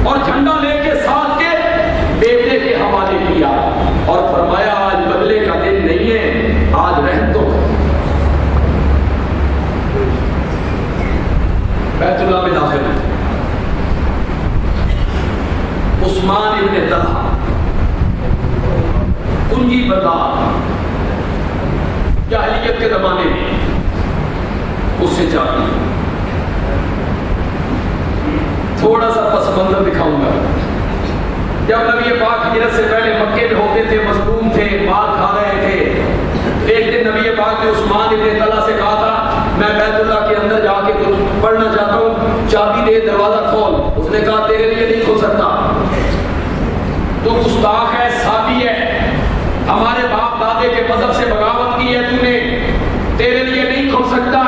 اور جھنڈا لے کے ساتھ کے بیٹے کے حوالے کیا اور فرمایا آج بدلے کا دن نہیں ہے، آج رحم تو. بیت اللہ میں داخل عثمان ابن طلحہ کنجی بردار جاہلیت کے زمانے میں، اس سے چاہیے تھوڑا سا پس منظر دکھاؤں گا. جب نبی پاک ہجرت سے پہلے مکے میں ہوتے تھے، مظلوم تھے، مال کھا رہے تھے. ایک دن نبی پاک نے عثمان ابن طلحہ سے کہا تھا میں بیت اللہ کے اندر جا کے کچھ پڑھنا چاہتا ہوں، چابی دے، دروازہ کھول. اس نے کہا تیرے لیے نہیں کھول سکتا، تو گستاخ ہے، سابی ہے، ہمارے باپ دادے کے مذہب سے بغاوت کی ہے تو نے، تیرے لیے نہیں کھول سکتا.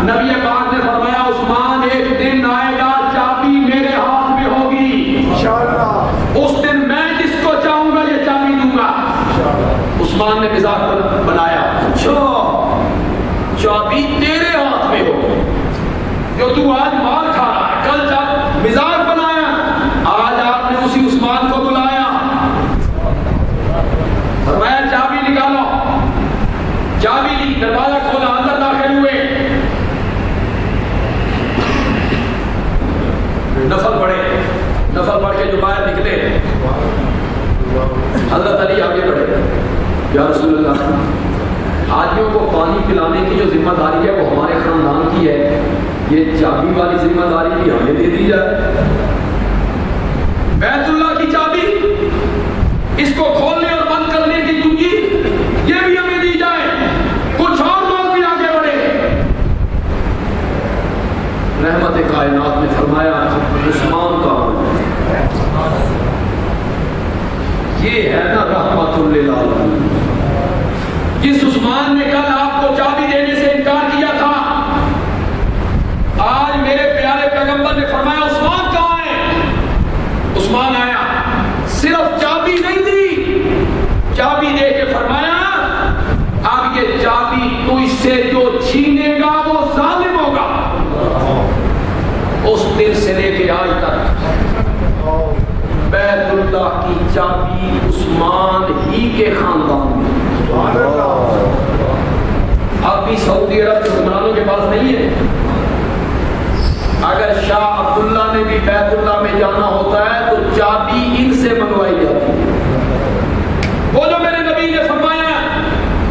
نبی پاک نے فرمایا عثمان ایک دن آئے گا چابی میرے ہاتھ میں ہوگی، اس دن میں جس کو چاہوں گا یہ چابی دوں گا. عثمان نے مزاج بنایا، چابی تیرے ہاتھ میں ہوگی، جو تو آج مال کھا رہا ہے. کل جب مزاج بنایا، آج آپ نے اسی عثمان کو بلایا، فرمایا چابی نکالو. چابی لی، دروازہ کھولا، اندر داخل ہوئے. نفل پڑھ کے جو باہر نکلے، حضرت علی آگے بڑھے، یا رسول اللہ حاجیوں کو پانی پلانے کی جو ذمہ داری ہے وہ ہمارے خاندان کی ہے، یہ چابی والی ذمہ داری بھی ہمیں دے دی جائے. بیت اللہ کی چابی، اس کو کھولنے اور بند کرنے کی کنجی یہ بھی ہمیں دی جائے. کچھ اور لوگ بھی آگے بڑھے. رحمت کائنات نے فرمایا عثمان کا یہ ہے نا رحمت للعالمین. جس عثمان نے کل آپ کو چابی دینے سے انکار کیا تھا، آج میرے پیارے پیغمبر نے فرمایا عثمان کہاں ہے؟ عثمان آیا، صرف چابی نہیں دی، چابی دے کے فرمایا اب یہ چابی تو اس سے جو چھینے گا وہ ظالم ہوگا. اس دن سے لے کے آج تک بیت اللہ کی چابی عثمان ہی کے خاندان میں. اب بھی سعودی عرب کے حکمرانوں کے پاس نہیں ہے. اگر شاہ عبداللہ نے بھی بیت اللہ میں جانا ہوتا ہے تو چابی ان سے منگوائی جاتی ہے. وہ جو میرے نبی نے فرمایا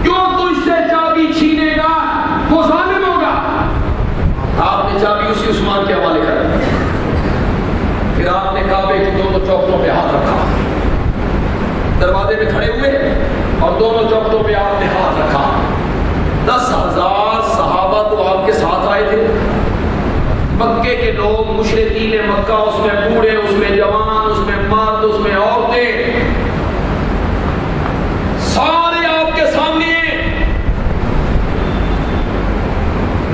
جو تجھ سے چابی چھینے گا وہ ظالم ہوگا، آپ نے چابی اسی عثمان کے حوالے کر دی. پھر آپ نے کعبے کی دونوں چوکھٹوں پہ ہاتھ رکھا، دروازے میں کھڑے ہوئے اور دونوں چوکھٹوں پہ آپ نے ہاتھ رکھا. 10,000 صحابہ تو آپ کے ساتھ آئے تھے. مکے کے لوگ مشرکین مکہ، اس میں بوڑھے، اس میں جوان، اس میں مرد، اس میں عورتیں، سارے آپ کے سامنے.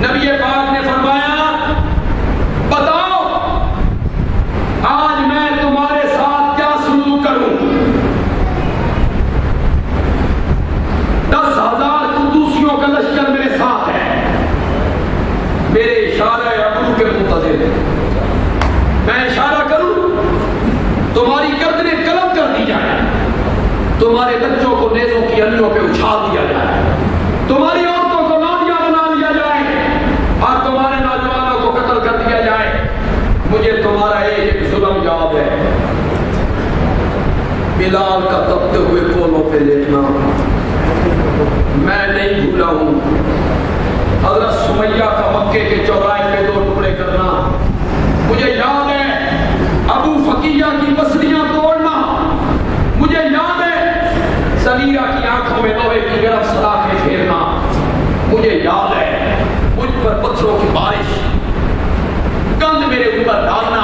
نبی پاک نے فرمایا بتاؤ آج میں تمہارے ساتھ کیا سلوک کروں. 10,000 قدوسیوں کا لشکر میرے ساتھ ہے، میرے اشارہ ابرو کے منتظر ہے. میں اشارہ کروں بلال کا تپتے ہوئے کولوں پہ لیٹنا میں نہیں بھولا ہوں، حضرت سمیہ کا مکے کے چوراہے پہ 2 ٹکڑے کرنا مجھے یاد ہے، ابو فقیہ کی پسلیاں توڑنا مجھے یاد ہے، سمیرہ کی آنکھوں میں لوہے کی گرم سلاخیں پھیرنا مجھے یاد ہے، مجھ پر پتھروں کی بارش گند میرے اوپر ڈالنا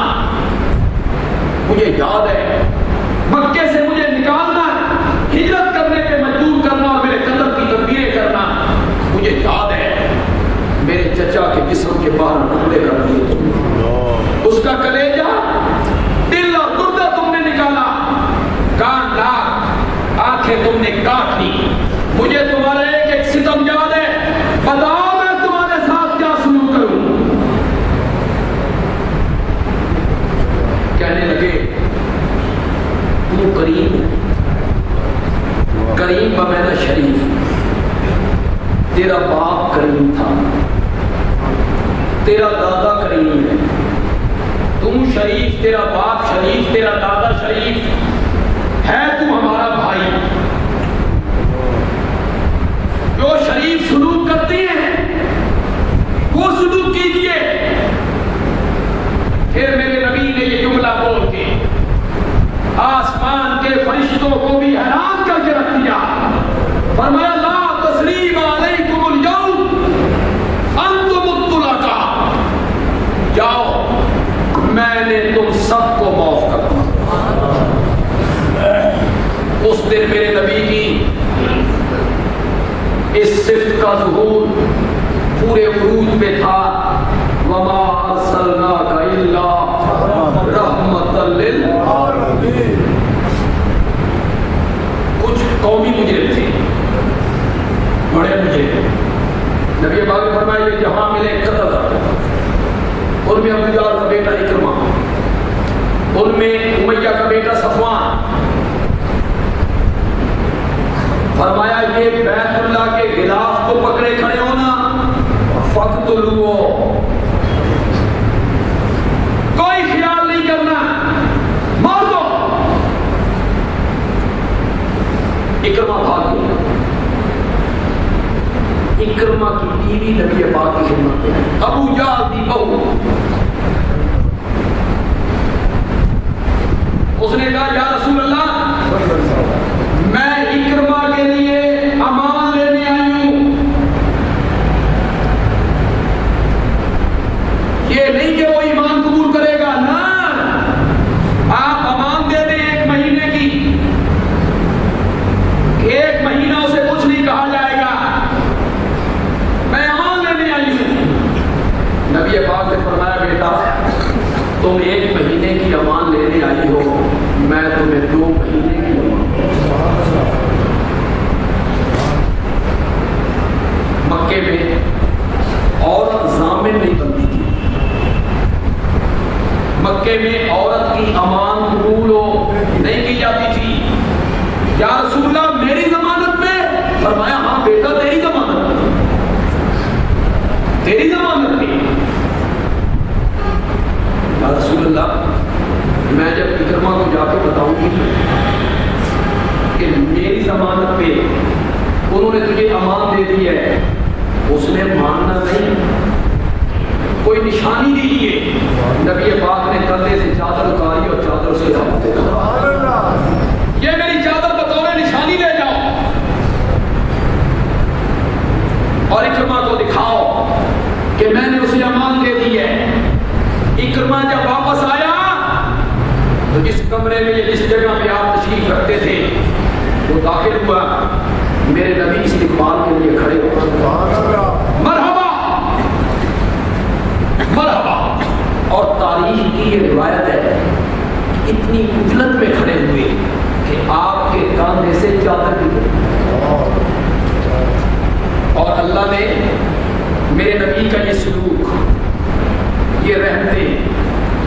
مجھے یاد ہے، مکے سے مجھے نکالنا، ہجرت کرنے پہ مجبور کرنا اور میرے قتل کی تدبیریں کرنا مجھے یاد ہے، میرے چچا کے جسم کے باہر ٹکڑے کر دیے تم نے، اس کا کلیجہ دل اور گردہ تم نے نکالا، کان ناک آنکھیں تم نے کاٹ لی، مجھے تمہارا ایک ایک ستم یاد ہے، بتاؤ میں تمہارے ساتھ کیا سلوک کروں؟ کہنے لگے تو کریم کریم بمیدہ شریف، تیرا باپ کریم تھا، تیرا دادا کریم ہے، تم شریف، تیرا باپ شریف، تیرا دادا شریف ہے، تم ہمارا بھائی، جو شریف سلوک کرتے ہیں وہ سلوک کیجئے۔ پھر میرے نبی نے یہ جملہ بول کے آسمان کے فرشتوں کو بھی حیران کر کے رکھ دیا، فرمایا لا تثریب علیکم اليوم انتم الطلقاء، جاؤ میں نے تم سب کو معاف کر دیا۔ اس دن میرے نبی کی اس صفت کا ظہور پورے عروج پہ تھا، وما ارسلناک الا رحمۃ للعالمین۔ کچھ قومی مجرم تھے، بڑے مجرم، نبی پاک نے فرمایا یہ جہاں ملے قتل کر، ان میں ابو جہل کا بیٹا اکرمہ، ان میں امیہ کا بیٹا صفوان، فرمایا یہ بیت اللہ کے غلاف کو پکڑے کھڑے ہونا، فقتلوہ، کوئی خیال نہیں کرنا، مار دو۔ اکرمہ بھاگ گیا، اکرمہ کی بیوی نبی پاک کی خدمت میں، ابو جہل کی بہو، اس نے کہا یا رسول اللہ میں اکرمہ کے لیے امان لینے آئی ہوں، یہ نہیں کہ وہ ایمان قبول کرے گا، نا آپ امان دے دیں 1 مہینے کی، 1 مہینہ اسے کچھ نہیں کہا جائے گا، میں امان لینے آئی ہوں۔ نبی پاک نے فرمایا بیٹا تم 1 مہینے کی امان لینے آئی ہو، میں تمہیں 2 مہینے کی امان۔ مکے میں عورت ضامن نہیں بنتی تھی، مکے میں عورت کی امان قبول نہیں کی جاتی تھی۔ یا رسول اللہ میری ضمانت پہ؟ فرمایا ہاں بیٹا تیری ضمانت پہ، تیری ضمانت پہ۔ یا رسول اللہ میں جب اکرمہ کو جا کے بتاؤں گی کہ میری ضمانت پہ انہوں نے تجھے امان دے دی ہے، اس نے ماننا نہیں، کوئی نشانی دیجیے۔ نبی پاک نے کندھے سے چادر اتاری اور چادر سے یہ میری چادر بطور نشانی لے جاؤ اور اکرمہ کو دکھاؤ کہ میں نے اسے امان دے دی ہے۔ اکرمہ جب واپس آیا تو جس کمرے میں یہ جس جگہ پہ آپ تشریف رکھتے تھے وہ داخل ہوا، میرے نبی استقبال کے لیے کھڑے ہو، مرحبا مرحبا۔ اور تاریخ کی یہ روایت ہے اتنی اجلت میں کھڑے ہوئے کہ آپ کے کاندھے سے چادر گر، اور اللہ نے میرے نبی کا یہ سلوک، یہ رحمتیں،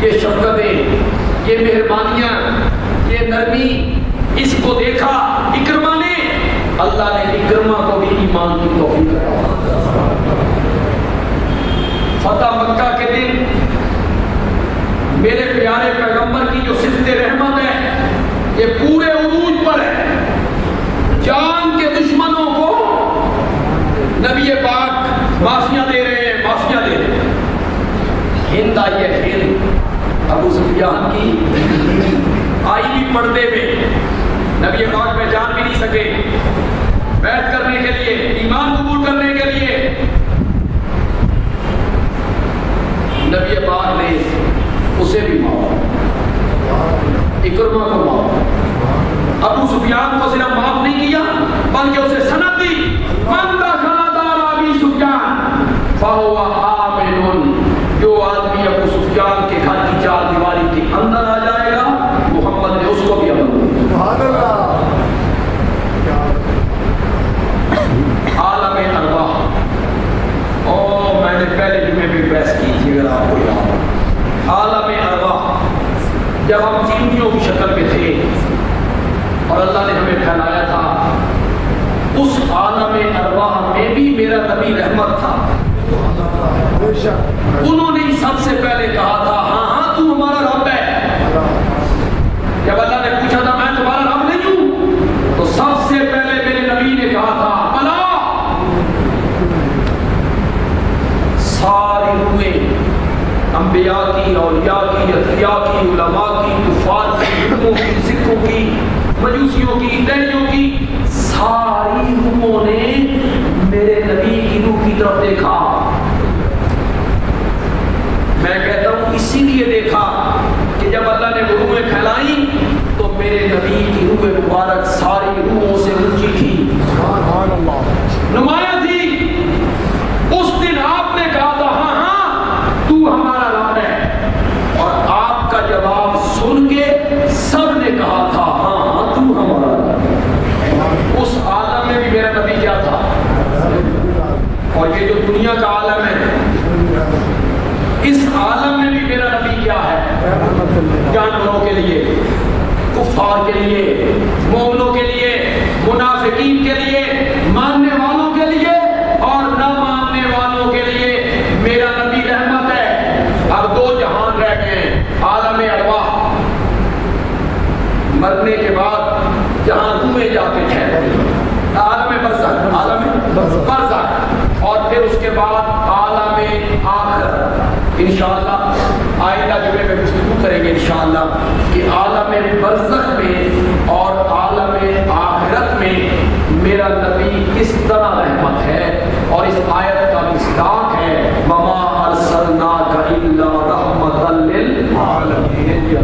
یہ شفقتیں، یہ مہربانیاں، یہ نرمی، اس کو دیکھا اکرمہ نے، اللہ نے اکرمہ کو بھی ایمان کی توفیق عطا۔ فتح مکہ کے دن میرے پیارے پیغمبر کی جو صفت رحمت ہے یہ پورے عروج پر ہے. جان کے دشمنوں کو نبی پاک معافیاں دے رہے ہیں، معافیاں دے رہے ہیں. ہند آئی ہے، ہند ابو سفیان کی آئی بھی پردے میں، نبی پاک پہچان بھی نہیں سکے. بیعت کرنے کے لیے، ایمان قبول کرنے کے لیے نبی پاک نے اسے بھی معاف، اکرمہ کو معاف، ابو سفیان کو صرف معاف نہیں کیا بلکہ اسے سند دی، من دخل دار ابی سفیان فهو آمن. جو آدمی ابو سفیان کے گھر کی چار دیواری کے اندر آ جائے گا محمد نے اس کو بھی امن دیا. سبحان اللہ. عالم ارواح، میں نے پہلے جمعے بھی بحث کی تھی اگر آپ کو یاد ہو. عالم ارواح جب ہم چینٹیوں کی شکل میں تھے اور اللہ نے ہمیں پھیلایا تھا، اس عالم ارواح میں بھی میرا نبی رحمت تھا. انہوں نے سب سے پہلے کہا تھا ہاں ہاں تو ہمارا رب ہے. جب اللہ نے پوچھا تھا میں تمہارا رب نہیں ہوں، تو سب سے پہلے میرے نبی نے کہا تھا بلا. ساری روحیں، انبیاء کی، اولیاء کی، اتقیاء کی، علماء کی، کفار کی، ہندوؤں کی، سکھوں کی، مجوسیوں کی، دہریوں کی، ساری روحوں نے میرے نبی کی روح کی طرف دیکھا. میں کہتا ہوں اسی لیے دیکھا کہ جب اللہ نے وہ روحیں پھیلائیں تو میرے نبی کی روح مبارک ساری روحوں سے اونچی تھی، نمایاں تھی. اس دن آپ نے کہا تھا ہاں ہاں تو ہمارا رب ہے، اور آپ کا جواب سن کے سب نے کہا تھا ہاں ہاں تو ہمارا رب ہے. اس عالم میں بھی میرا نبی کیا تھا، اور یہ جو دنیا کا عالم ہے اس عالم میں بھی میرا نبی کیا ہے، جانوروں کے لیے، کفار کے لیے، مومنوں کے لیے، منافقین کے لیے، ماننے والوں کے لیے اور نہ ماننے والوں کے لیے میرا نبی رحمت ہے. اب دو جہان رہ گئے، عالم ارواح، مرنے کے بعد جہاں روحیں جا کے ٹھہرتی ہیں، عالم برزخ، عالم برزخ، اور پھر اس کے بعد عالم آخرت. انشاءاللہ آئندہ جمعے میں گفتگو کریں گے انشاءاللہ کہ عالم برزخ میں اور عالم آخرت میں میرا نبی کس طرح رحمت ہے، اور اس آیت کا مصداق ہے وَمَا أَرْسَلْنَاكَ إِلَّا رَحْمَةً لِلْعَالَمِينَ.